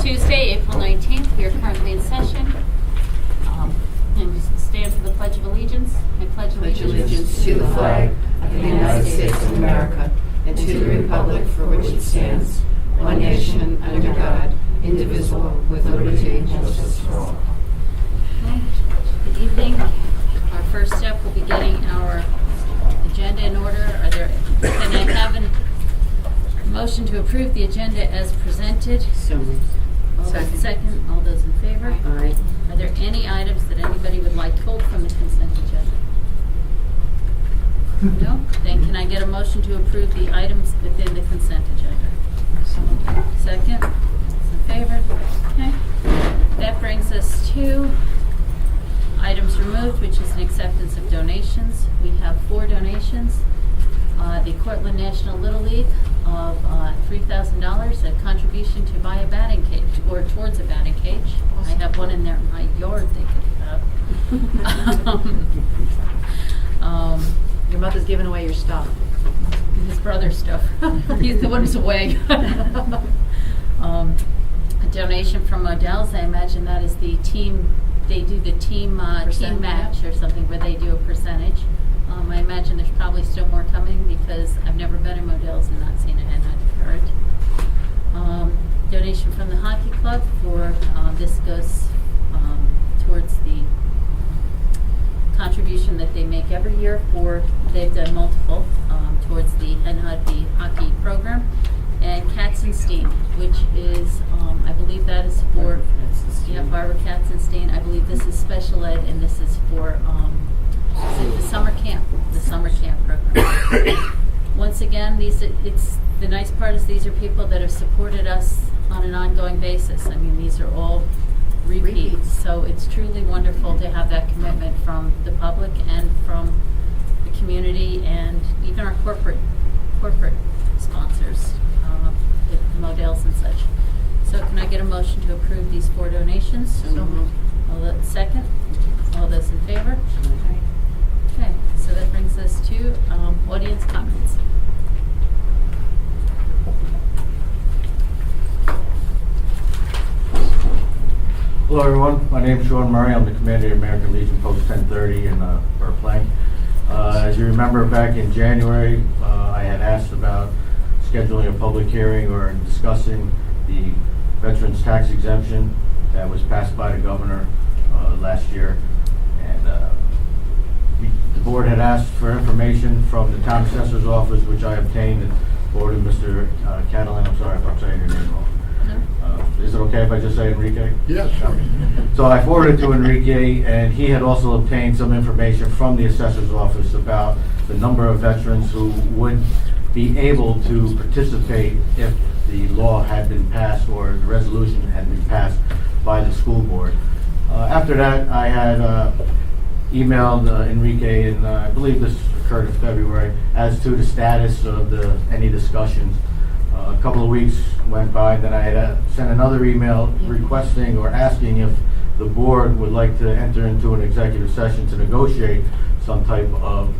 Tuesday, April 19th. We are currently in session. And we stand for the Pledge of Allegiance. I pledge allegiance to the flag of the United States of America and to the republic for which it stands, one nation under God, indivisible, with liberty and justice for all. Okay. Good evening. Our first step will be getting our agenda in order. Can I have a motion to approve the agenda as presented? So moved. Second. All those in favor? Aye. Are there any items that anybody would like pulled from the consent agenda? No? Then can I get a motion to approve the items within the consent agenda? Second? Those in favor? Okay. That brings us to items removed, which is an acceptance of donations. We have 4 donations. The Cortland National Little League of $3,000, a contribution to buy a batting cage, or towards a batting cage. I have one in there in my yard they could have. Your mother's giving away your stuff. His brother's stuff. He's the one who's away. A donation from Modell's. I imagine that is the team. They do the team match or something where they do a percentage. I imagine there's probably still more coming because I've never been in Modell's and not seen it and I've heard. Donation from the hockey club for this goes towards the contribution that they make every year for, they've done multiple, towards the Henhudby hockey program. And Katzenstein, which is, I believe that is for, Barbara Katzenstein. I believe this is special ed and this is for, is it the summer camp program. Once again, the nice part is these are people that have supported us on an ongoing basis. I mean, these are all repeats. So it's truly wonderful to have that commitment from the public and from the community and even our corporate sponsors, with Modell's and such. So can I get a motion to approve these 4 donations? So moved. Second? All those in favor? Okay, so that brings us to audience comments. Hello everyone, my name is Sean Murray. I'm the commander of American Legion Post 1030 in Burt Plank. As you remember, back in January, I had asked about scheduling a public hearing or discussing the veterans tax exemption that was passed by the governor last year. And the board had asked for information from the town assessor's office, which I obtained and forwarded Mr. Catalan. I'm sorry if I'm saying your name wrong. Is it okay if I just say Enrique? Yes, sure. So I forwarded to Enrique, and he had also obtained some information from the assessor's office about the number of veterans who would be able to participate if the law had been passed or the resolution had been passed by the school board. After that, I had emailed Enrique, and I believe this occurred in February, as to the status of any discussions. A couple of weeks went by, then I had sent another email requesting or asking if the board would like to enter into an executive session to negotiate some type of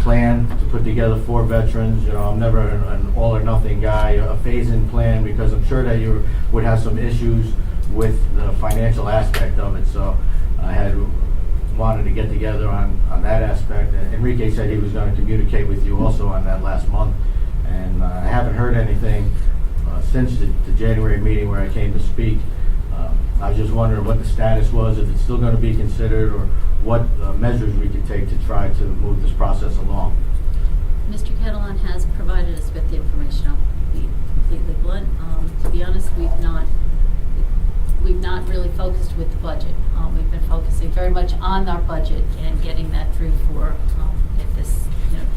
plan to put together for veterans. You know, I'm never an all or nothing guy, a phase-in plan, because I'm sure that you would have some issues with the financial aspect of it. So I had wanted to get together on that aspect. And Enrique said he was going to communicate with you also on that last month. And I haven't heard anything since the January meeting where I came to speak. I was just wondering what the status was, if it's still going to be considered, or what measures we could take to try to move this process along. Mr. Catalan has provided us with the information. I'll be completely blunt. To be honest, we've not really focused with the budget. We've been focusing very much on our budget and getting that through for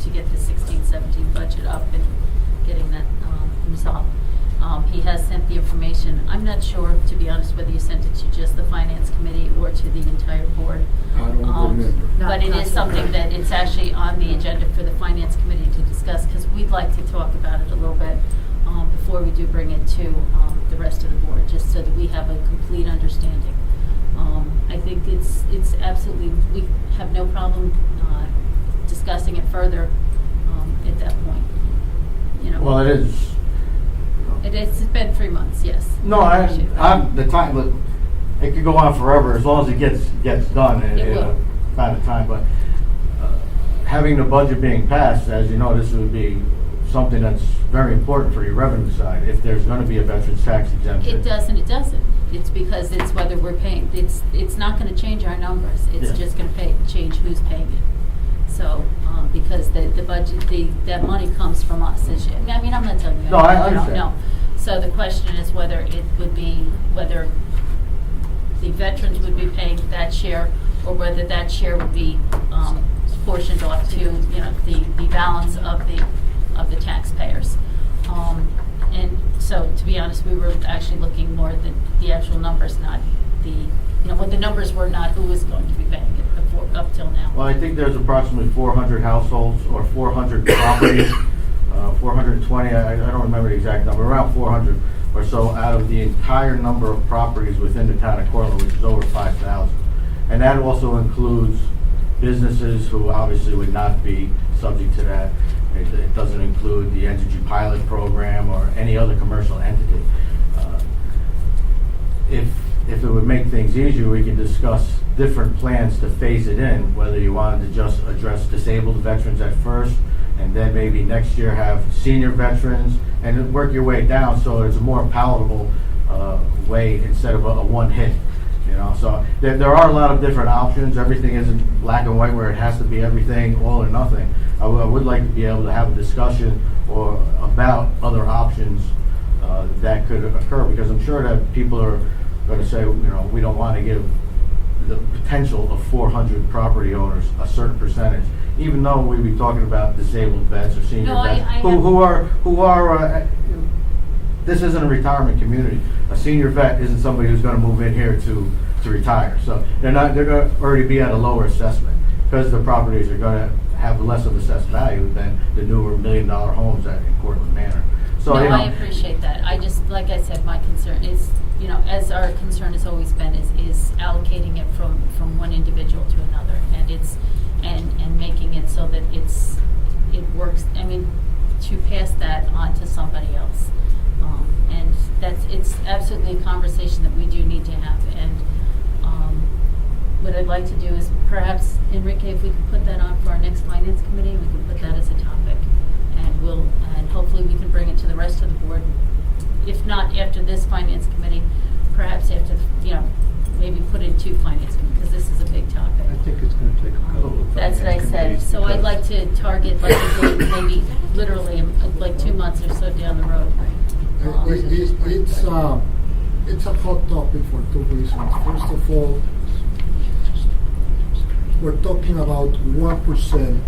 to get the 16-17 budget up and getting that resolved. He has sent the information. I'm not sure, to be honest, whether you sent it to just the finance committee or to the entire board. I don't remember. But it is something that it's actually on the agenda for the finance committee to discuss, because we'd like to talk about it a little bit before we do bring it to the rest of the board, just so that we have a complete understanding. I think it's absolutely, we have no problem discussing it further at that point. You know. Well, it is It's been 3 months, yes. No, Appreciate that. I'm, the time, but it could go on forever as long as it gets done in It will. a amount of time, but having the budget being passed, as you know, this would be something that's very important for your revenue side, if there's gonna be a veterans tax exemption. It does and it doesn't. It's because it's whether we're paying, it's not gonna change our numbers. It's Yeah. just gonna change who's paying it. So, because the budget, that money comes from us, as you, I mean, I'm not telling you. No, I don't understand. know. So the question is whether it would be, whether the veterans would be paying that share, or whether that share would be, portioned off to, the balance of the taxpayers. And so, to be honest, we were actually looking more at the actual numbers, not what the numbers were, not who was going to be paying it before, up till now. Well, I think there's approximately 400 households or 400 properties, 420, I don't remember the exact number, around 400 or so out of the entire number of properties within the town of Cortland, which is over 5,000. And that also includes businesses who obviously would not be subject to that. It doesn't include the Energy Pilot Program or any other commercial entity. If it would make things easier, we can discuss different plans to phase it in, whether you wanted to just address disabled veterans at first, and then maybe next year have senior veterans, and then work your way down so it's a more palatable way instead of a one hit. So there are a lot of different options. Everything isn't black and white where it has to be everything, all or nothing. I would like to be able to have a discussion or about other options that could occur, because I'm sure that people are going to say, we don't want to give the potential of 400 property owners a certain percentage, even though we'd be talking about disabled vets or senior No, vets I who are. This isn't a retirement community. A senior vet isn't somebody who's going to move in here to retire. So they're going to already be at a lower assessment because the properties are going to have less of assessed value than the newer $1 million homes in Cortland Manor. So No, I appreciate that. I just, like I said, my concern is, as our concern has always been, is allocating it from one individual to another, and and making it so that it works. I mean, to pass that on to somebody else, and it's absolutely a conversation that we do need to have. And what I'd like to do is perhaps, Enrique, if we could put that on for our next finance committee, we can put that as a topic, and hopefully we can bring it to the rest of the board. If not after this finance committee, perhaps after, maybe put in 2 finance committees, because this is a big topic. I think it's going to take a couple of That's what I finance said. committees So I'd because- like to target like a date, maybe literally like 2 months or so down the road. It's a hot topic for 2 reasons. First of all, we're talking about 1%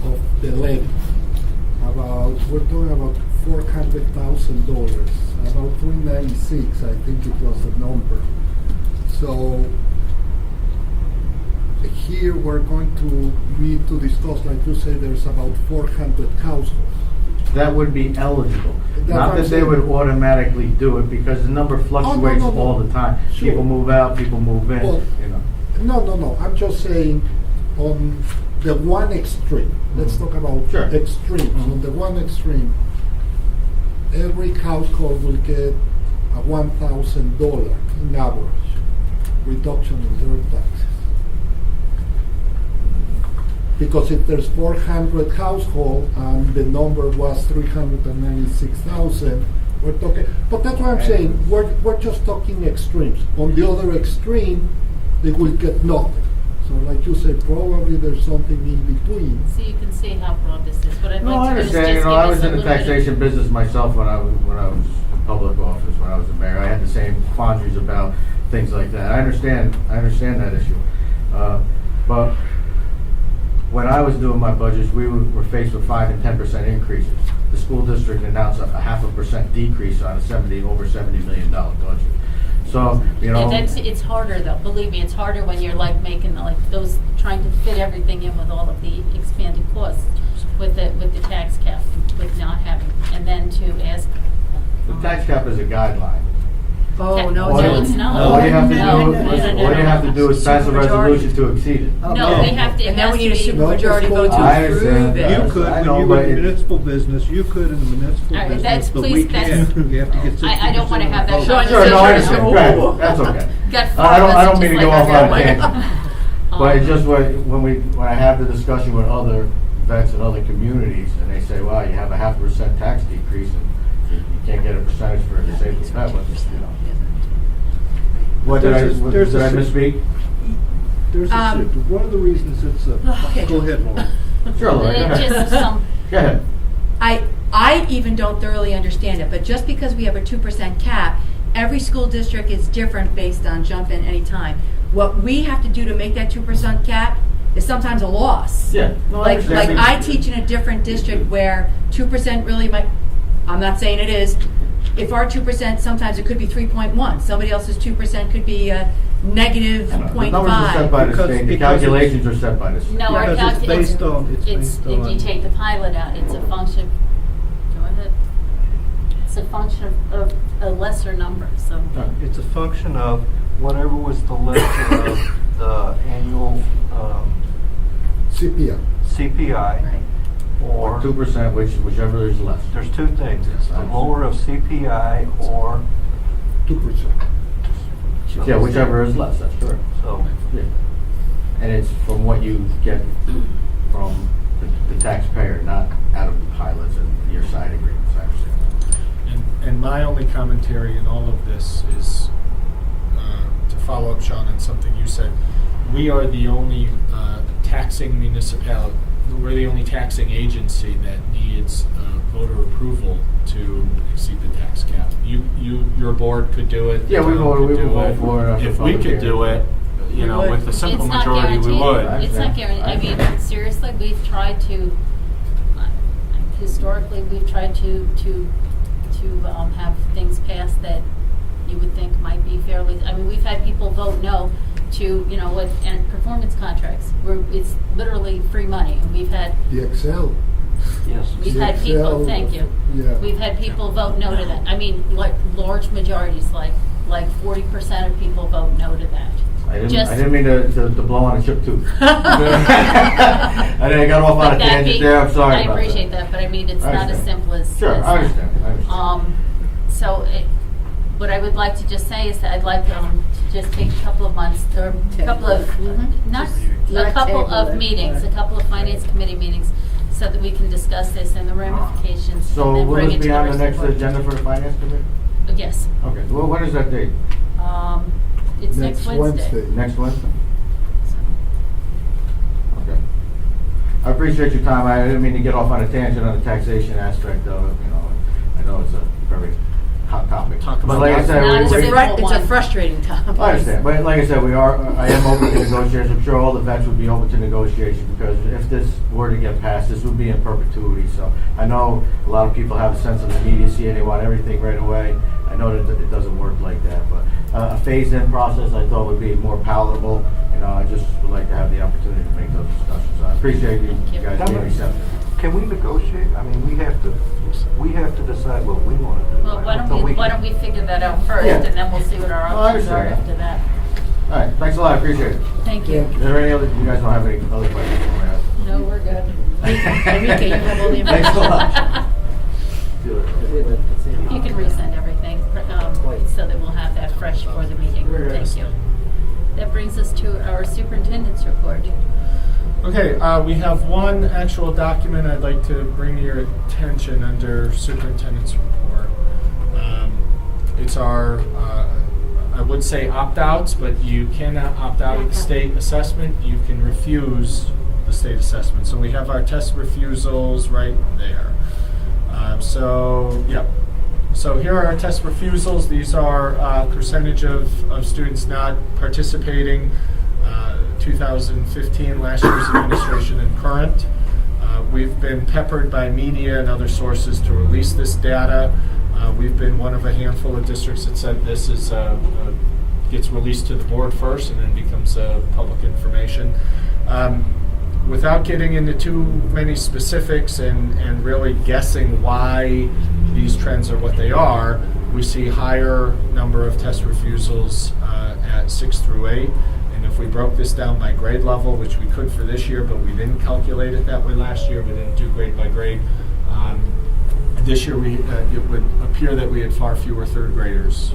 of the levy. We're talking about $400,000, about 396, I think it was the number. So here we're going to need to discuss, like you say, there's about 400 households. that would be eligible. That's Not what I'm that they saying. would automatically do it, because the number fluctuates no. all the time. Sure. People move out, people move in, Well, No. I'm just saying on the one extreme. Let's talk about Sure. extremes. Mhm. On the one extreme, every household will get a $1,000 in average reduction in their taxes. Because if there's 400 households and the number was 396,000, we're talking. But that's what I'm saying. We're just talking extremes. On the other extreme, they will get nothing. So, like you say, probably there's something in between. So you can see how broad this is. What I'd No, I like to do is just understand, give I us was a in the little bit of- taxation business myself when I was in public office, when I was the mayor. I had the same quandaries about things like that. I understand that issue. But when I was doing my budgets, we were faced with 5 and 10% increases. The school district announced a 0.5% decrease on a over $70 million budget. So, It's harder though, believe me, it's harder when you're like making those, trying to fit everything in with all of the expanded costs with the tax cap, with not having, and then to ask. the tax cap is a guideline. Oh, no, All it's you- not. No. All you have to do, No, is- no, no, all you no. have to do is pass a resolution to exceed it. No, we have to, it And then has we to need a be. supermajority vote to I approve understand. it. Yes, You could, I when know, you but were in it- municipal business, you could in the municipal All right, business, that's- but please, we that's- can't. You have to get 60%. I don't wanna have that of the vote. conversation. Sure, no, I Sure. understand, right, that's okay. Got four I don't messages mean to like go I off got on a one. tangent. But it's just when I have the discussion with other vets in other communities, and they say, well, you have a 0.5% tax decrease, and you can't get a percentage for a disabled vet, but, you know. What, did I There's a- misspeak? There's one of the reasons it's a, Okay. go ahead, Laura. Sure, Lori, go It ahead. just some, Go ahead. I even don't thoroughly understand it, but just because we have a 2% cap, every school district is different based on jump in any time. What we have to do to make that 2% cap is sometimes a loss. Yeah. No, Like understand. I teach in a different district where 2% really might, I'm not saying it is, if our 2%, sometimes it could be 3.1. Somebody else's 2% could be a negative The numbers are set 0.5. by the Because- state, the because calculations are set by the state. no, our Because it's based on, it's, if you on- take the pilot out, it's a function, go ahead. It's a function of a lesser number, so. It's a function of whatever was the lesser of the annual CPI. CPI, Right. Or or 2%, whichever is less. there's two things. It's the lower of CPI or, 2%. Yeah, whichever is less, that's correct. so, Yeah. And it's from what you get from the taxpayer, not out of the pilots and your side agreements, I understand. And my only commentary in all of this is to follow up, Sean, on something you said. We are the only taxing municipality, we're the only taxing agency that needs voter approval to exceed the tax cap. Your board could do it. the Yeah, we town voted- could we do would it. vote for it If for we public could do hearing. it, you know, would. with a simple It's not majority, we would. guaranteed. It's not guaranteed. I mean, seriously, we've tried to, historically, we've tried to have things passed that you would think might be fairly, I mean, we've had people vote no to, you know, what, and performance contracts, where it's literally free money. And we've had, The Excel. yes. we've The had people, Excel, thank you. Yeah. We've had people vote no to that. I mean, like, large majorities, like 40% of people vote no to that. I Just- didn't mean to blow on a chip tooth. I got off on a But that tangent being- there, I'm sorry I about that. appreciate that, but I mean, it's I not as understand. simple as. Sure, as I that. understand, I understand. So, what I would like to just say is that I'd like to just take a couple of months, or a couple of, not, a Not couple table of it, meetings, a but- couple of finance committee meetings, so that we can discuss this and the ramifications. So and then will bring this it to be on the rest of next board. agenda for the finance committee? Yes. Okay, well, when is that date? It's next Wednesday. Next Wednesday? Okay. I appreciate your time. I didn't mean to get off on a tangent on the taxation aspect of it, you know. I know it's a very hot topic. Talk But about like I that. said, Not It's a a we- simple it's a one. frustrating topic. I understand, but like I said, I am open to negotiations. I'm sure all the vets would be open to negotiation, because if this were to get passed, this would be in perpetuity. So I know a lot of people have a sense of immediacy and they want everything right away. I know that it doesn't work like that, but a phased-in process I thought would be more palatable. You know, I just would like to have the opportunity to make those discussions. So I appreciate you Thank you. guys being receptive. Can we negotiate? I mean, we have to decide what we want to do. Well, I don't think why don't we figure that out first, Yeah. and then we'll see what our No, I options are understand. after that. All right, thanks a lot, I appreciate it. Thank you. Is there any other, you guys don't have any other questions for me? No, we're good. Enrique, you have all the Thanks a lot. You can resend everything, so that we'll have that fresh for the meeting. Thank you. That brings us to our superintendent's report. Okay, we have one actual document I'd like to bring to your attention under superintendent's report. It's our, I would say opt-outs, but you cannot opt out of the state assessment. You can refuse the state assessment. So we have our test refusals right there. So here are our test refusals. These are percentage of students not participating, 2015, last year's administration and current. We've been peppered by media and other sources to release this data. We've been one of a handful of districts that said this is gets released to the board first and then becomes public information. Without getting into too many specifics and really guessing why these trends are what they are, we see higher number of test refusals at 6 through 8. And if we broke this down by grade level, which we could for this year, but we didn't calculate it that way last year, we didn't do grade by grade. This year, it would appear that we had far fewer third graders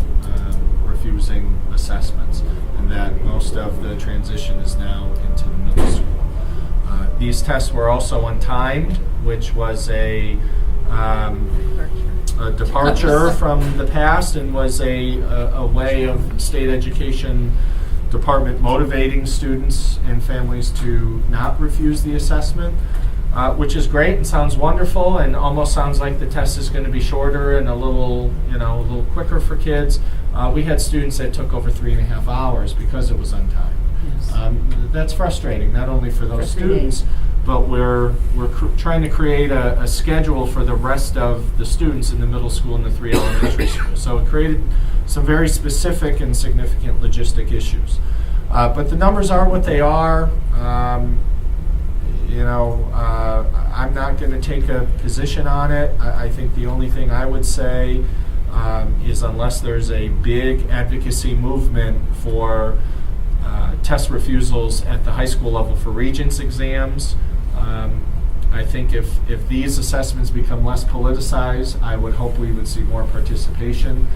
refusing assessments, and that most of the transition is now into the middle school. These tests were also untimed, which was a departure from the past, and was a way of state education department motivating students and families to not refuse the assessment, which is great and sounds wonderful, and almost sounds like the test is going to be shorter and a little quicker for kids. We had students that took over 3.5 hours because it was untimed. That's frustrating, not only for those students, but we're trying to create a schedule for the rest of the students in the middle school and the 3 elementary schools. So it created some very specific and significant logistic issues. But the numbers are what they are. I'm not going to take a position on it. I think the only thing I would say is, unless there's a big advocacy movement for test refusals at the high school level for Regents exams, I think if these assessments become less politicized, I would hope we would see more participation.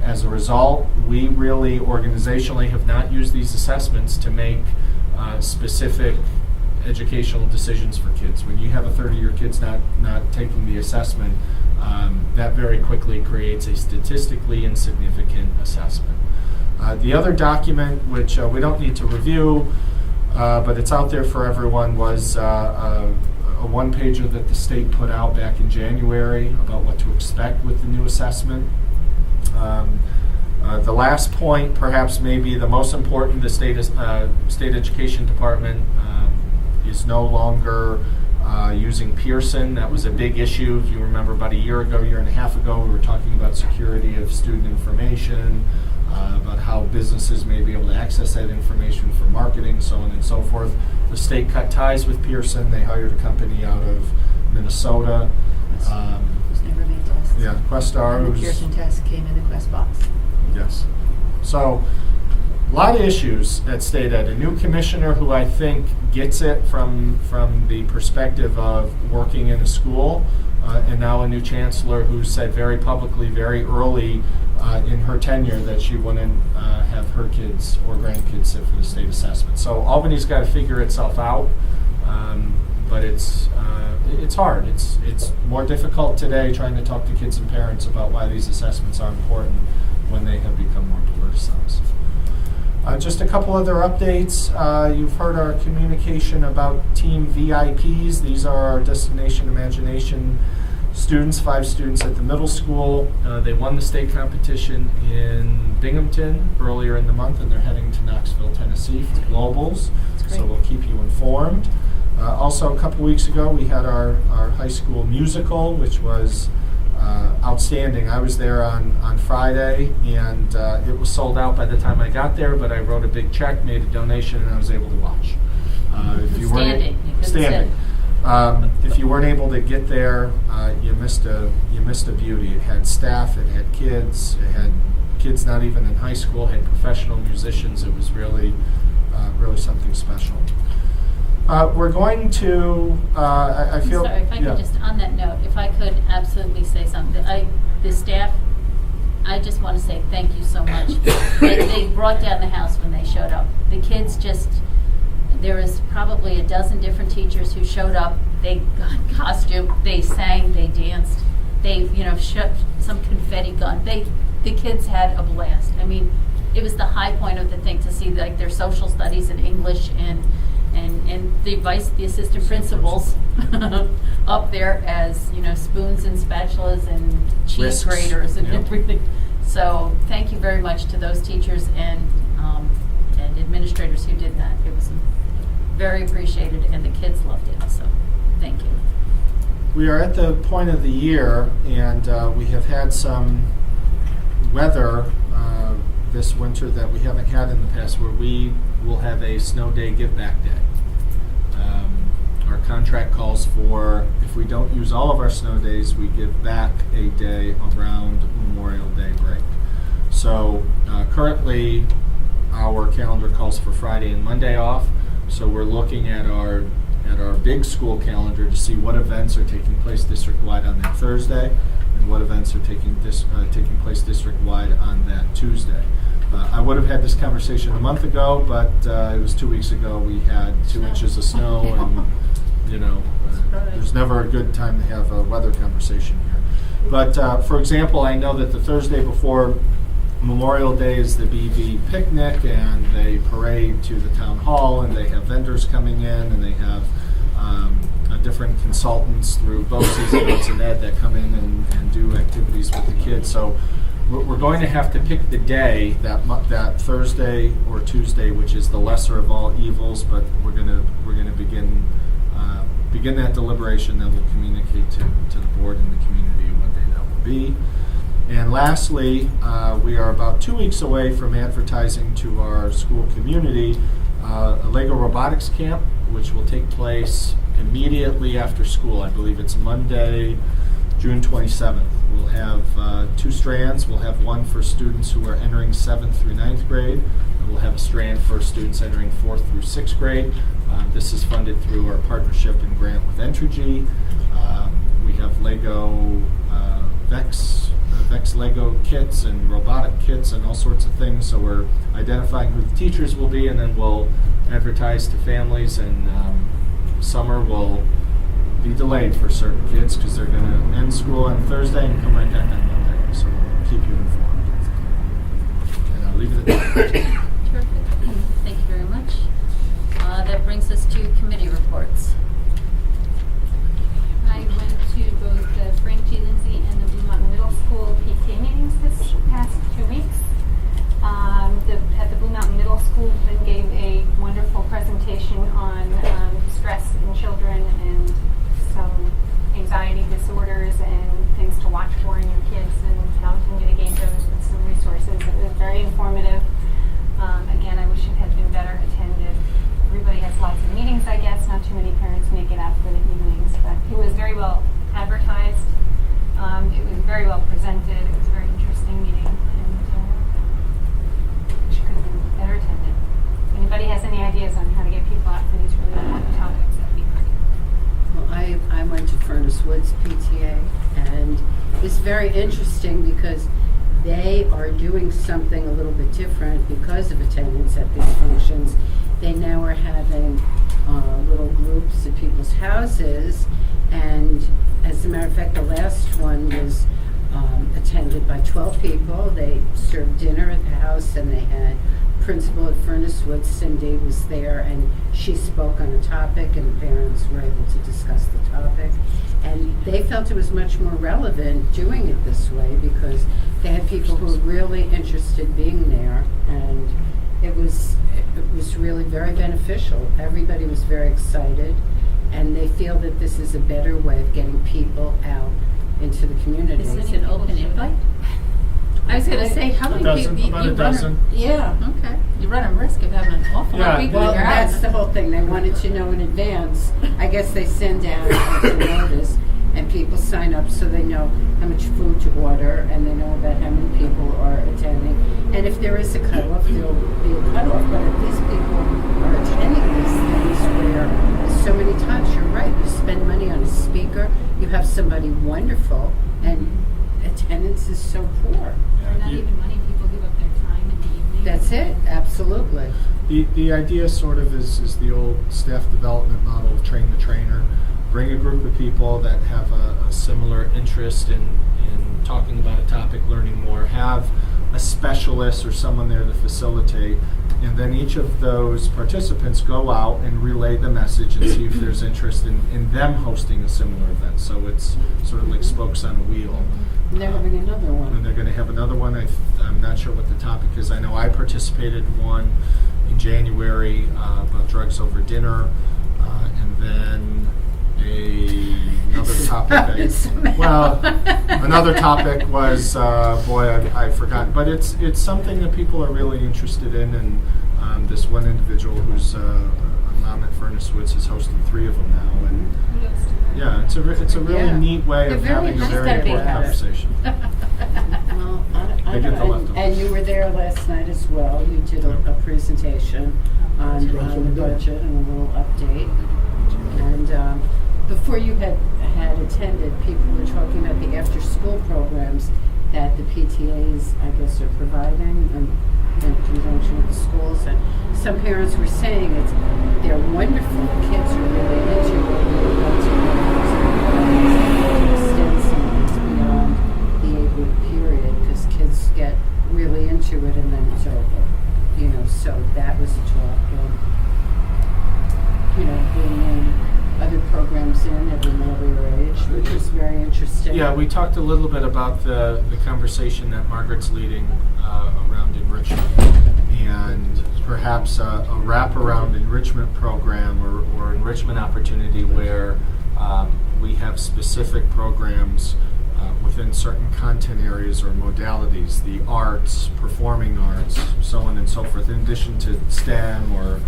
As a result, we really organizationally have not used these assessments to make specific educational decisions for kids. When you have a third of your kids not taking the assessment, that very quickly creates a statistically insignificant assessment. The other document, which we don't need to review, but it's out there for everyone, was a one-pager that the state put out back in January about what to expect with the new assessment. The last point, perhaps maybe the most important, the state education department is no longer using Pearson. That was a big issue. If you remember, about a year and a half ago, we were talking about security of student information, about how businesses may be able to access that information for marketing, so on and so forth. The state cut ties with Pearson. They hired a company out of Minnesota. Who's never made tests. Yeah, Questar. And the Pearson test came in the Quest box. Yes. So, a lot of issues at State Ed. A new commissioner who I think gets it from the perspective of working in a school, and now a new chancellor who said very publicly, very early in her tenure, that she wouldn't have her kids or grandkids sit for the state assessment. So Albany's got to figure itself out, but it's hard. It's more difficult today trying to talk to kids and parents about why these assessments are important when they have become more politicized. Just a couple other updates. You've heard our communication about Team VIPs. These are our Destination Imagination students, 5 students at the middle school. They won the state competition in Binghamton earlier in the month, and they're heading to Knoxville, Tennessee for globals. So we'll keep you informed. Also, a couple weeks ago, we had our high school musical, which was outstanding. I was there on Friday, and it was sold out by the time I got there, but I wrote a big check, made a donation, and I was able to watch. If you Standing. If you weren't able to get there, you missed a beauty. It had staff, it had kids not even in high school, it had professional musicians. It was really something special. We're going to, I feel... I'm sorry, if I could just, on that note, if I could absolutely say something. The staff, I just want to say thank you so much. They brought down the house when they showed up. The kids just, there was probably a dozen different teachers who showed up. They got costume, they sang, they danced, they, shot some confetti gun. The kids had a blast. I mean, it was the high point of the thing to see like their social studies and English and the assistant principals up there as spoons and spatulas and cheese Risks. graters and Yeah. everything. So thank you very much to those teachers and administrators who did that. It was very appreciated, and the kids loved it. So thank you. We are at the point of the year, and we have had some weather this winter that we haven't had in the past, where we will have a snow day give back day. Our contract calls for, if we don't use all of our snow days, we give back a day around Memorial Day break. So currently, our calendar calls for Friday and Monday off. So we're looking at our big school calendar to see what events are taking place district-wide on that Thursday and what events are taking place district-wide on that Tuesday. I would have had this conversation a month ago, but it was 2 weeks ago. We had 2 inches of snow, and there's never a good time to have a weather conversation here. But for example, I know that the Thursday before Memorial Day is the BV picnic, and they parade to the town hall, and they have vendors coming in, and they have different consultants through BOCES and Eds and Ed that come in and do activities with the kids. So we're going to have to pick the day, that Thursday or Tuesday, which is the lesser of all evils. But we're going to begin that deliberation, that will communicate to the board and the community what day that will be. And lastly, we are about 2 weeks away from advertising to our school community a LEGO robotics camp, which will take place immediately after school. I believe it's Monday, June 27th. We'll have 2 strands. We'll have one for students who are entering 7th through 9th grade, and we'll have a strand for students entering 4th through 6th grade. This is funded through our partnership and grant with Entergy. We have LEGO Vex LEGO kits and robotic kits and all sorts of things. So we're identifying who the teachers will be, and then we'll advertise to families. And summer will be delayed for certain kids because they're going to end school on Thursday and come right back on Monday. So we'll keep you informed. And I'll leave it at that. Terrific. Thank you very much. That brings us to committee reports. I went to both the Frank G. Lindsay and the Bluemont Middle School PTA meetings this past 2 weeks. At the Blue Mountain Middle School, Lynn gave a wonderful presentation on stress in children and some anxiety disorders and things to watch for in your kids and how to mitigate those with some resources. It was very informative. Again, I wish it had been better attended. Everybody has lots of meetings, I guess. Not too many parents make it out for the evenings, but it was very well advertised. It was very well presented. It was a very interesting meeting, and wish it could have been better attended. If anybody has any ideas on how to get people out for these really important topics, that'd be great. Well, I went to Furnace Woods PTA, and it's very interesting because they are doing something a little bit different because of attendance at these functions. They now are having little groups at people's houses, and as a matter of fact, the last one was attended by 12 people. They served dinner at the house, and they had principal at Furnace Woods, Cindy, was there, and she spoke on a topic, and the parents were able to discuss the topic. And they felt it was much more relevant doing it this way because they had people who were really interested being there, and it was really very beneficial. Everybody was very excited, and they feel that this is a better way of getting people out into the community. Is it an open invite? I was going to say, how many people About a you dozen. Yeah. Okay. You run a risk of having an awful lot of Yeah. people Well, in your that's house. the whole thing. They wanted to know in advance. I guess they send out a notice, and people sign up so they know how much food to order, and they know about how many people are attending. And if there is a cutoff, there'll be a cutoff. But at least people are attending these things where so many times, you're right, you spend money on a speaker, you have somebody wonderful, and attendance is so poor. Or not even money, people give up their time in the evening. That's it, absolutely. The idea sort of is the old staff development model of train the trainer. Bring a group of people that have a similar interest in talking about a topic, learning more. Have a specialist or someone there to facilitate. And then each of those participants go out and relay the message and see if there's interest in them hosting a similar event. So it's sort of like spokes on a wheel. And they're having another one. And they're going to have another one. I'm not sure what the topic is. I know I participated in one in January about drugs over dinner. And then another topic. Somehow. Well, another topic was, I forgot, but it's something that people are really interested in, and this one individual who's a mom at Furnace Woods has hosted 3 of them now, and Kudos to her. yeah, it's a really Yeah. neat way They're of very having a nice very to be important at it. conversation. Well, I They get the don't know, leftovers. and you were there last night as well. You did a presentation on the budget and a little update. And before you had attended, people were talking about the after-school programs that the PTAs, I guess, are providing in conjunction with the schools. And some parents were saying they're wonderful. The kids are really into it. It extends some things beyond the 8-week period because kids get really into it and then it's over. So that was a talk. Bringing in other programs in at an earlier age, which was very interesting. Yeah, we talked a little bit about the conversation that Margaret's leading around enrichment, and perhaps a wraparound enrichment program or enrichment opportunity where we have specific programs within certain content areas or modalities, the arts, performing arts, so on and so forth, in addition to STEM or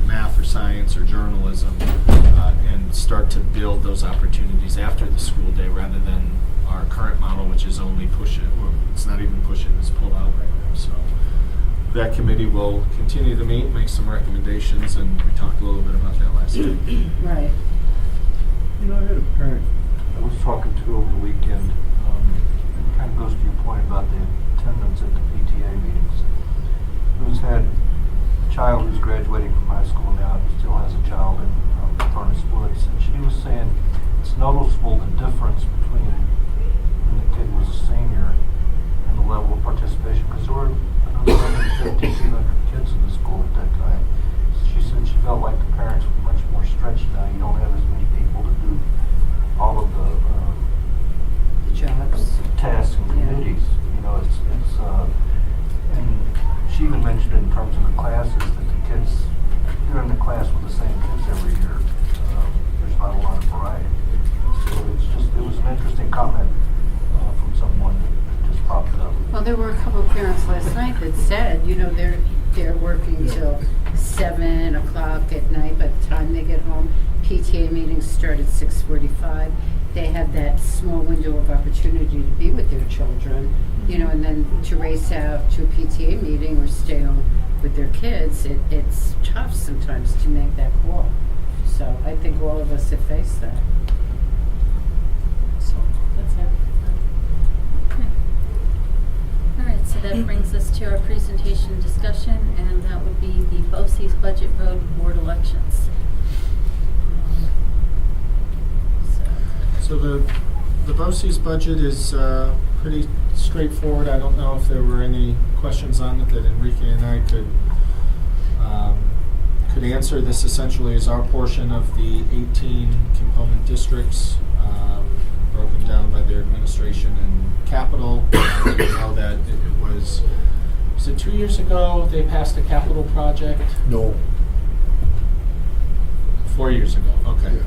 math or science or journalism, and start to build those opportunities after the school day rather than our current model, which is only push it. Well, it's not even push it, it's pull out right now. So that committee will continue to meet, make some recommendations, and we talked a little bit about that last week. Right. I had a parent I was talking to over the weekend, it kind of goes to your point about the attendance at the PTA meetings. Who's had a child who's graduating from high school now and still has a child in Furnace Woods, and she was saying it's noticeable the difference between when the kid was a senior and the level of participation, because there were another 150, 200 kids in the school at that time. She said she felt like the parents were much more stretched now. You don't have as many people to do all of the Jobs. tasks and Yeah. committees. And she even mentioned in terms of the classes that the kids, they're in the class with the same kids every year. There's not a lot of variety. So it was an interesting comment from someone that just popped up. Well, there were a couple of parents last night that said, they're working till 7 o'clock at night. By the time they get home, PTA meetings start at 6:45. They have that small window of opportunity to be with their children, and then to race out to a PTA meeting or stay home with their kids. It's tough sometimes to make that call. So I think all of us have faced that. So that's it. Okay. All right, so that brings us to our presentation discussion, and that would be the BOCES budget vote board elections. So the BOCES budget is pretty straightforward. I don't know if there were any questions on it that Enrique and I could answer. This essentially is our portion of the 18 component districts, broken down by their administration and capital. You know that it was it 2 years ago they passed a capital project? No. 4 years ago, okay.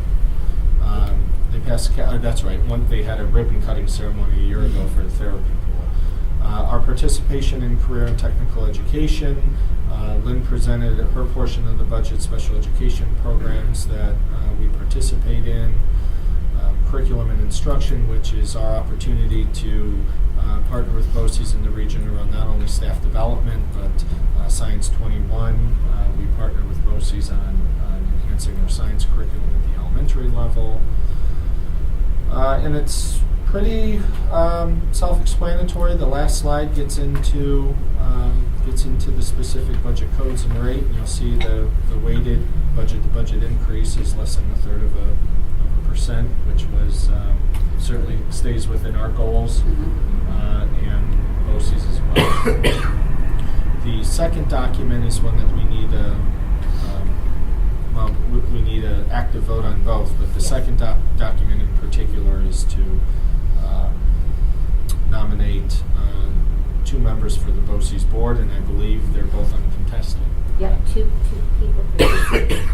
They passed, that's right, they had a ribbon cutting ceremony a year ago for the therapy pool. Our participation in career and technical education, Lynn presented her portion of the budget, special education programs that we participate in, curriculum and instruction, which is our opportunity to partner with BOCES in the region around not only staff development, but Science 21. We partner with BOCES on enhancing their science curriculum at the elementary level. And it's pretty self-explanatory. The last slide gets into the specific budget codes and rate. And you'll see the weighted budget. The budget increase is less than 1/3 of a percent, which was certainly stays within our goals, and BOCES as well. The second document is one that we need we need an active vote on both, but the second document in particular is to nominate 2 members for the BOCES board, and I believe they're both uncontested. Yep, two people for this.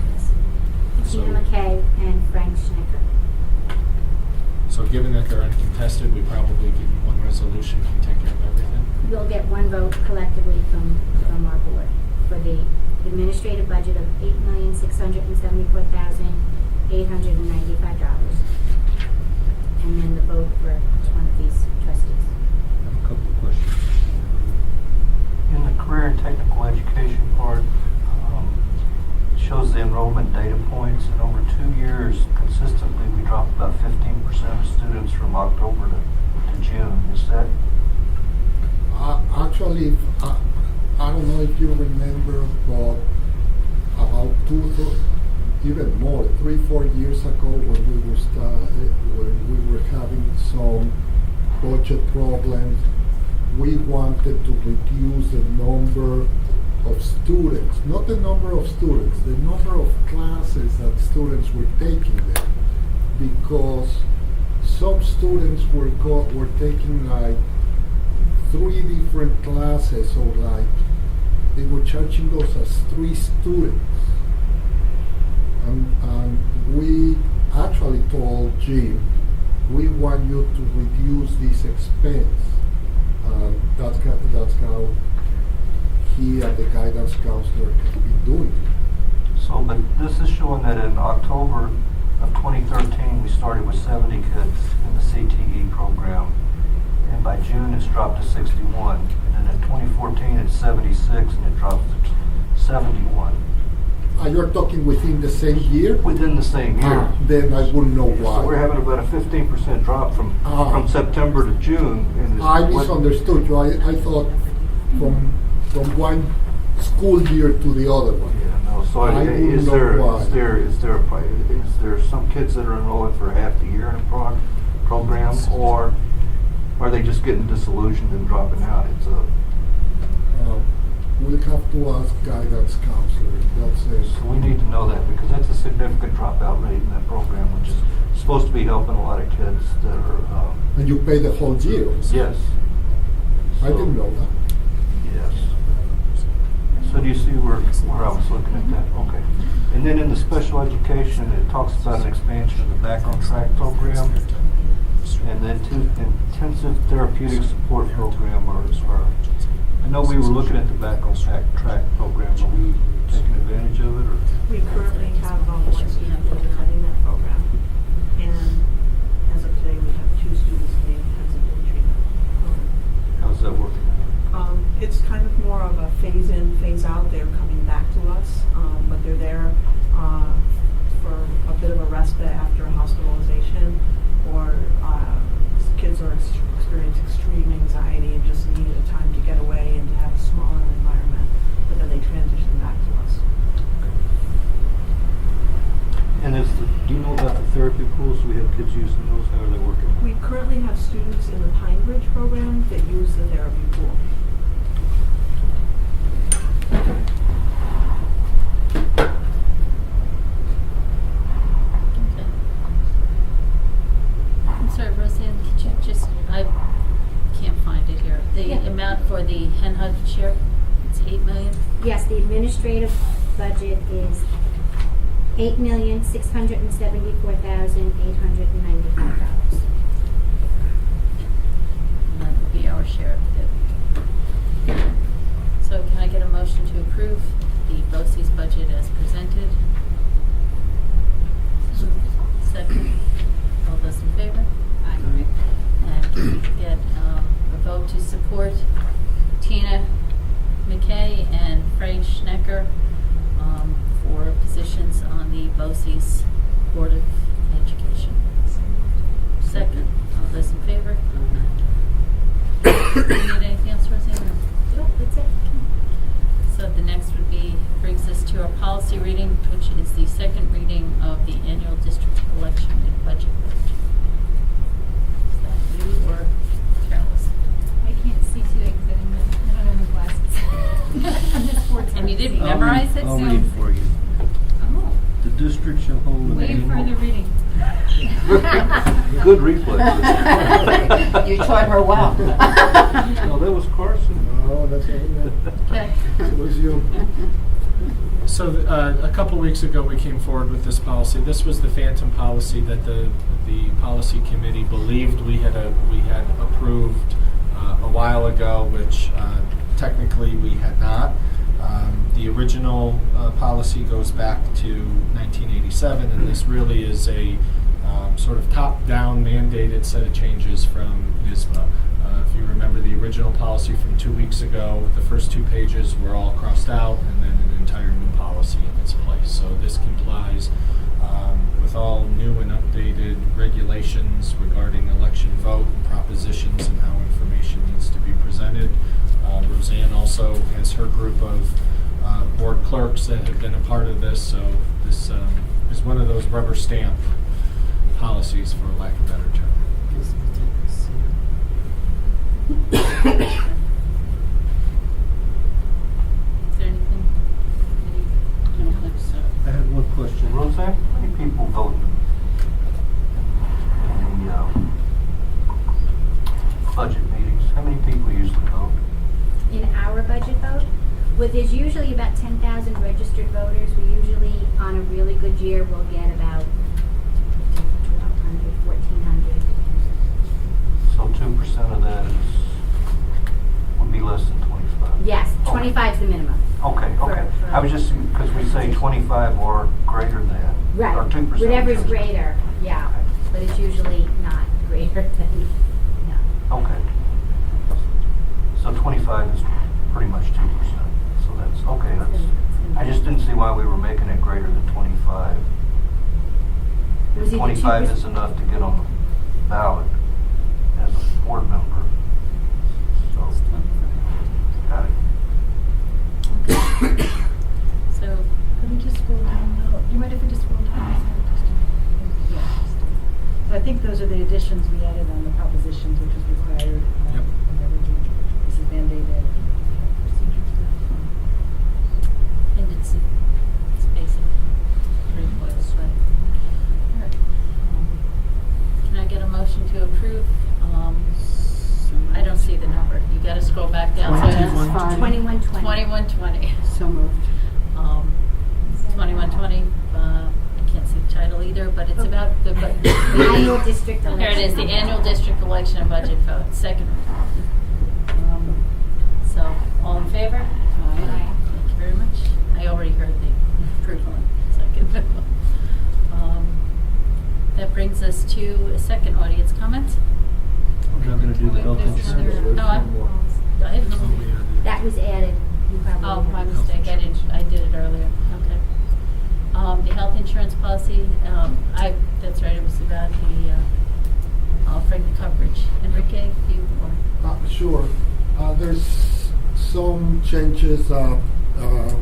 So- Tina McKay and Frank Schnick get one vote collectively from our board for the administrative budget of $8,674,895. And then the vote for each one of these trustees. I have a couple of questions. In the career and technical education part, it shows the enrollment data points, and over 2 years, consistently, we dropped about 15% of students from October to June. Is that, Actually, I don't know if you remember, but about even more, 3-4 years ago, when we were having some budget problems, we wanted to reduce the number of students, not the number of students, the number of classes that students were taking there, because some students were taking like 3 different classes, or like they were charging those as 3 students. And we actually told Jim, we want you to reduce this expense. That's how he and the guidance counselor have been doing it. so, but this is showing that in October of 2013, we started with 70 kids in the CTE program, and by June, it's dropped to 61. And then in 2014, it's 76, and it drops to 71. You're talking within the same year? Within the same year. Then I wouldn't know why. So we're having about a 15% drop from September to June. And it's- I misunderstood you. I thought from one school year to the other one. Yeah, no, so I wouldn't is know why. there some kids that are enrolling for half the year in a program, or are they just getting disillusioned and dropping out? We'll have to ask guidance counselor. That's it. So we need to know that, because that's a significant dropout rate in that program, which is supposed to be helping a lot of kids that are, And you pay the whole year? yes. I didn't know that. Yes. So do you see where I was looking at that? Okay. And then in the special education, it talks about an expansion of the Back on Track program, and then intensive therapeutic support program are, I know we were looking at the Back on Track program. Are we taking advantage of it, or? We currently have one student who's attending that program, and as of today, we have 2 students in the intensive day treatment program. How's that working out? It's kind of more of a phase in, phase out. They're coming back to us, but they're there for a bit of a respite after a hospitalization, or kids are experiencing extreme anxiety and just need a time to get away and to have a smaller environment, but then they transition back to us. And do you know about the therapy pools? Do we have kids using those? How are they working? We currently have students in the Pine Bridge program that use the therapy pool. Okay. I'm sorry, Roseanne, could you just, I can't find it here. The Yeah. amount for the Hen Hud share, it's 8 million? Yes, the administrative budget is $8,674,895. And that would be our share of it. So can I get a motion to approve the BOCES budget as presented? Second. All those in favor? Aye. And can we get a vote to support Tina McKay and Frank Schnecker for positions on the BOCES Board of Education? Second. All those in favor? Do you need anything else, Roseanne? Nope, that's it. So the next would be, brings us to our policy reading, which is the second reading of the annual district election and budget vote. Is that you or Carol's? I can't see today because I don't have my glasses. I'm just 14. And you didn't memorize it? I'll so- read for you. Oh, The district shall hold an way annual... further reading. Good reflexes. You taught her well. No, that was Carson. No, that's all right. okay. It was you. So a couple weeks ago, we came forward with this policy. This was the phantom policy that the policy committee believed we had approved a while ago, which technically we had not. The original policy goes back to 1987, and this really is a sort of top-down mandated set of changes from NISBA. If you remember the original policy from 2 weeks ago, the first 2 pages were all crossed out, and then an entire new policy in its place. So this complies with all new and updated regulations regarding election vote and propositions and how information needs to be presented. Roseanne also has her group of board clerks that have been a part of this, so this is one of those rubber stamp policies, for lack of a better term. Is there anything? I don't think so. I had one question. Roseanne, how many people vote in the budget meetings? How many people usually vote? In our budget vote, well, there's usually about 10,000 registered voters. We usually, on a really good year, will get about 1,200, 1,400. So 2% of that would be less than 25? Yes, Okay. 25 is the minimum. Okay, For- okay. for- I was just, because we say 25 or greater than. Right. Or 2%. Whatever's greater, yeah. But it's usually not greater than, no. Okay. So 25 is pretty much 2%. So that's, okay, I just didn't see why we were making it greater than 25. It was If either 25 2%. is enough to get on the ballot as a board member. So, got it. So, Could we just scroll down? No, you mind if we just scroll down? Yeah. So I think those are the additions we added on the propositions, which was required. Yep. This is mandated. and it's basic, pretty boilerplate. All right. Can I get a motion to approve? I don't see the number. You gotta scroll back down. So That's it's fine. 2120. 2120. So moved. 2120, I can't see the title either, but it's about the. The annual district election. There it is, the annual district election and budget vote, second. So, all in favor? Aye. Thank you very much. I already heard the approval, second. That brings us to a second audience comment. We're not going to do the health insurance. Oh, I have no. That was added. You probably Oh, my have. mistake, I did it earlier, okay. The health insurance policy, that's right, it was about the, offering the coverage. Enrique, if you want. Sure. There's some changes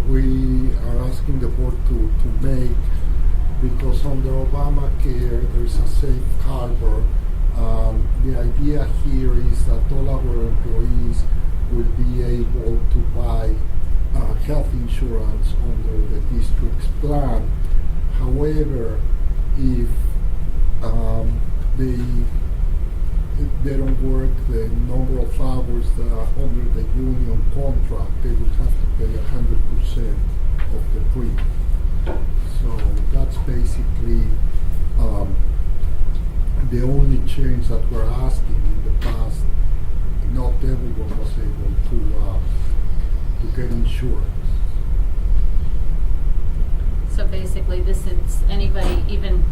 we are asking the board to make because under Obamacare there's a safe harbor. The idea here is that all our employees will be able to buy health insurance under the district's plan. However, if they don't work the number of hours under the union contract, they will have to pay 100% of the premium. So that's basically the only change that we're asking. In the past, not everyone was able to get insurance. So basically, this is anybody, even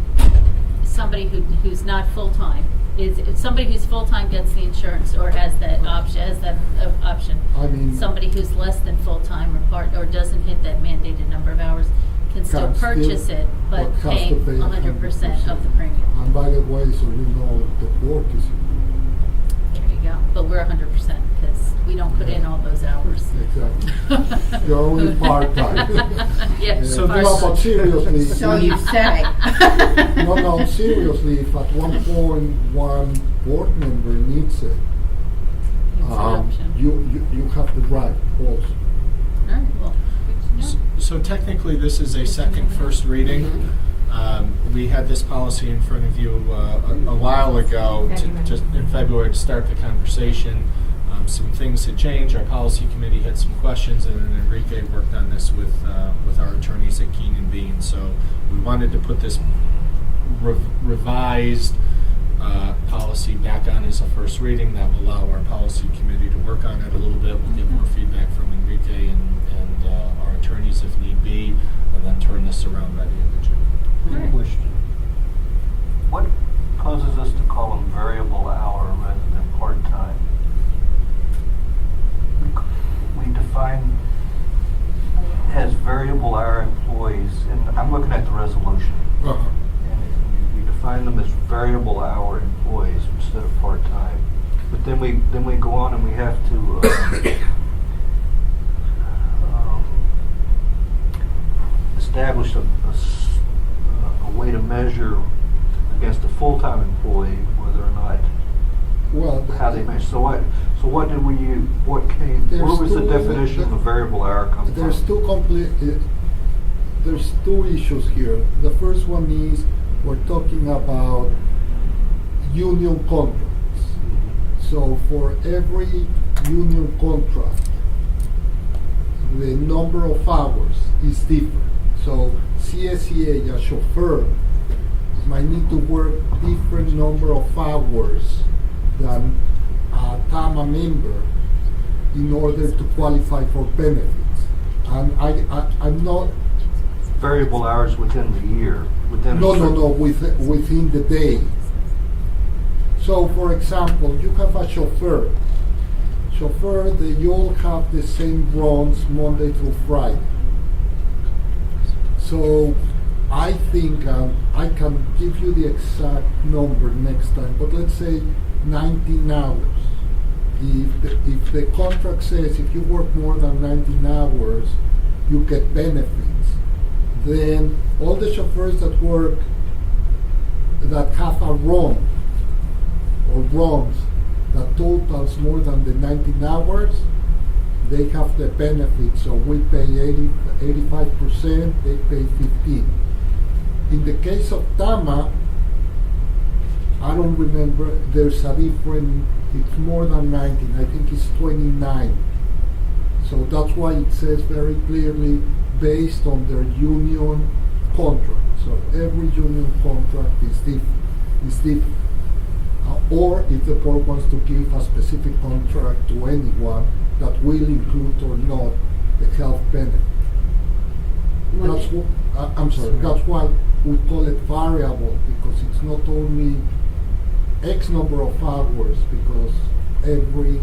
somebody who's not full-time, is somebody who's full-time gets the insurance or has that option. I mean, Somebody who's less than full-time or doesn't hit that mandated number of hours can still Can still- purchase it, but but has to pay pay 100% of the premium. and by the way, so you know the board is There you go. But we're 100% because we don't put in all those hours. exactly. You're only part-time. Yeah. So No, this- but seriously, So you say. no, seriously, if at one point one board member needs it, It's an option. you have the right also. All right, well, good to know. So technically, this is a second first reading. We had this policy in front of you a while ago, just in February, to start the conversation. Some things had changed. Our policy committee had some questions, and then Enrique worked on this with our attorneys at Keenan Bean. So we wanted to put this revised policy back on as a first reading. That will allow our policy committee to work on it a little bit. We'll get more feedback from Enrique and our attorneys if need be, and then turn this around by the end of June. Alright. Question. What causes us to call them variable hour rather than part-time? We define as variable hour employees, and I'm looking at the resolution. Uh-huh. And we define them as variable hour employees instead of part-time. But then we go on and we have to establish a way to measure against a full-time employee whether or not Well, how they measure. So what did we use? What came? There's Where was the two- definition of a variable hour come from? there's there's two issues here. The first one is we're talking about union contracts. So for every union contract, the number of hours is different. So CSEA, a chauffeur, might need to work different number of hours than a TAMA member in order to qualify for benefits. And I'm not, Variable hours within the year. Within within the day. So for example, you have a chauffeur. They all have the same runs Monday through Friday. So I think I can give you the exact number next time, but let's say 19 hours. If the contract says if you work more than 19 hours, you get benefits, then all the chauffeurs that work, that have a run or runs that totals more than the 19 hours, they have the benefits. So we pay 85%, they pay 15%. In the case of TAMA, I don't remember, there's a different, it's more than 19, I think it's 29. So that's why it says very clearly based on their union contract. So every union contract is different. Or if the board wants to give a specific contract to anyone, that will include or not the health benefit. That's why we call it variable, because it's not only X number of hours, because every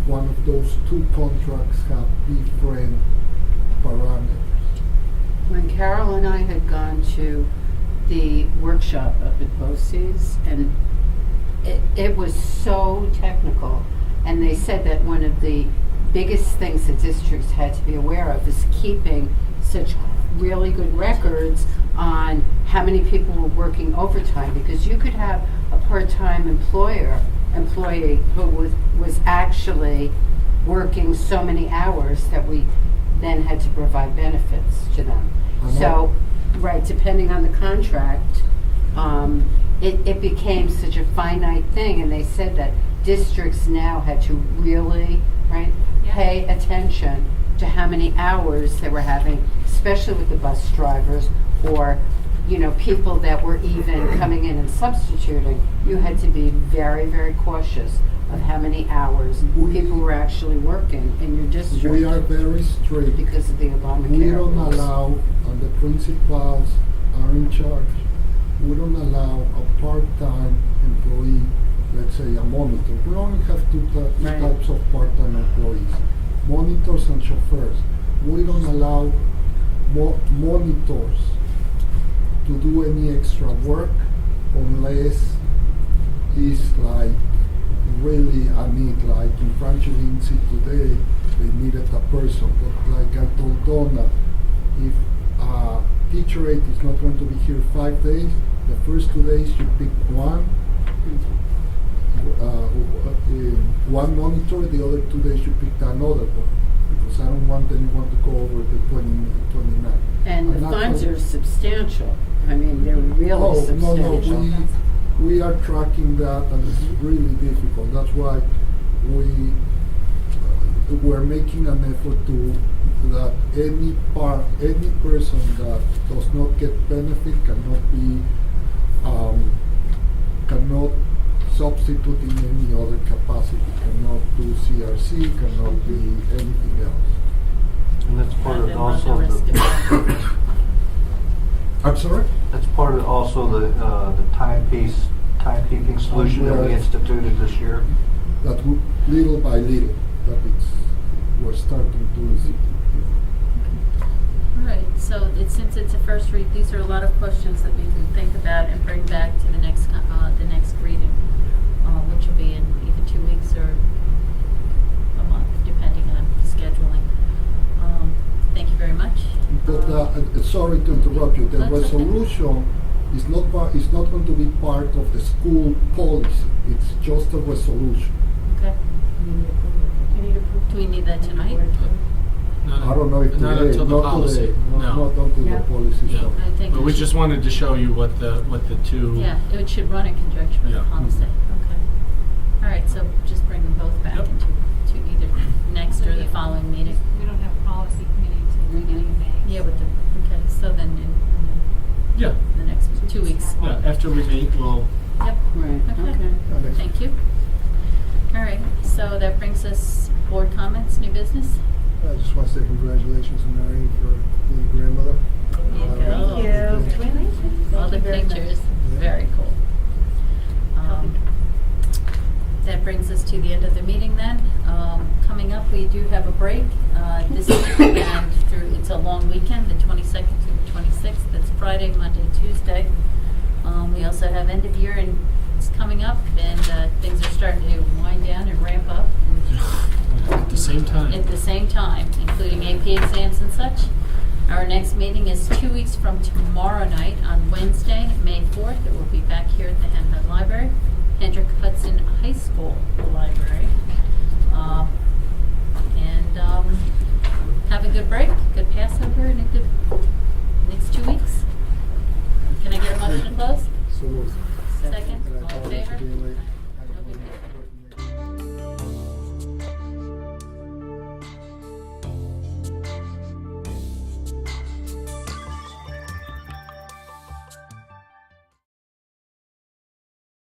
one of those two contracts have different parameters. When Carol and I had gone to the workshop up at BOCES, and it was so technical, and they said that one of the biggest things that districts had to be aware of is keeping such really good records on how many people were working overtime, because you could have a part-time employee who was actually working so many hours that we then had to provide benefits to them. So, right, depending on the contract, it became such a finite thing, and they said that districts now had to really, pay attention to how many hours they were having, especially with the bus drivers or, people that were even coming in and substituting. You had to be very, very cautious of how many hours people were actually working in your district. We are very strict because of the Obamacare. We don't rules. allow, and the principals are in charge, we don't allow a part-time employee, let's say a monitor. We only have two types of part-time employees, monitors and chauffeurs. We don't allow monitors to do any extra work unless it's like really a need. Like in Franklin Lindsay today, they needed a person, but like I told Donna, if a teacher aide is not going to be here 5 days, the first 2 days you pick one monitor, the other 2 days you pick another one, because I don't want anyone to go over the 29. And the funds are substantial. I mean, they're really substantial. No, we are tracking that, and it's really difficult. That's why we're making an effort to that any person that does not get benefit cannot be cannot substitute in any other capacity, cannot do CRC, cannot be anything else. And that's part And of then run also the risk of the, I'm sorry? that's part of also the timekeeping solution that we Right. instituted this year. That little by little, that we're starting to see. All right, so since it's a first read, these are a lot of questions that we can think about and bring back to the next reading, which will be in either 2 weeks or a month, depending on scheduling. Thank you very much. But sorry to interrupt you. The That's okay. resolution is not going to be part of the school policy. It's just a resolution. Okay. You need approval. Do we need that tonight? I don't know if Not today, until the not policy. today, No. not until Yeah. the policy is Yeah. done. I think But it we should- just wanted to show you what the two. Yeah, it should run in conjunction with the Yeah. policy. Okay. All right, so just bring them both back Yep. into to either next or the following meeting. We don't have a policy committee till the beginning of May. Yeah, with the, okay, so then in Yeah, the next 2 weeks. yeah, after we meet, we'll, Yep. Right, Okay. okay. Thank you. All right, so that brings us board comments, new business. I just want to say congratulations to Mary for being a grandmother. Thank you. All the pictures, very cool. That brings us to the end of the meeting then. Coming up, we do have a break this week and it's a long weekend, the 22nd through the 26th. That's Friday, Monday, Tuesday. We also have end of year and it's coming up and things are starting to wind down and ramp up. at the same time. At the same time, including AP exams and such. Our next meeting is 2 weeks from tomorrow night on Wednesday, May 4th. It will be back here at the Hempstead Library, Hendrick Hudson High School Library. And have a good break, good Passover,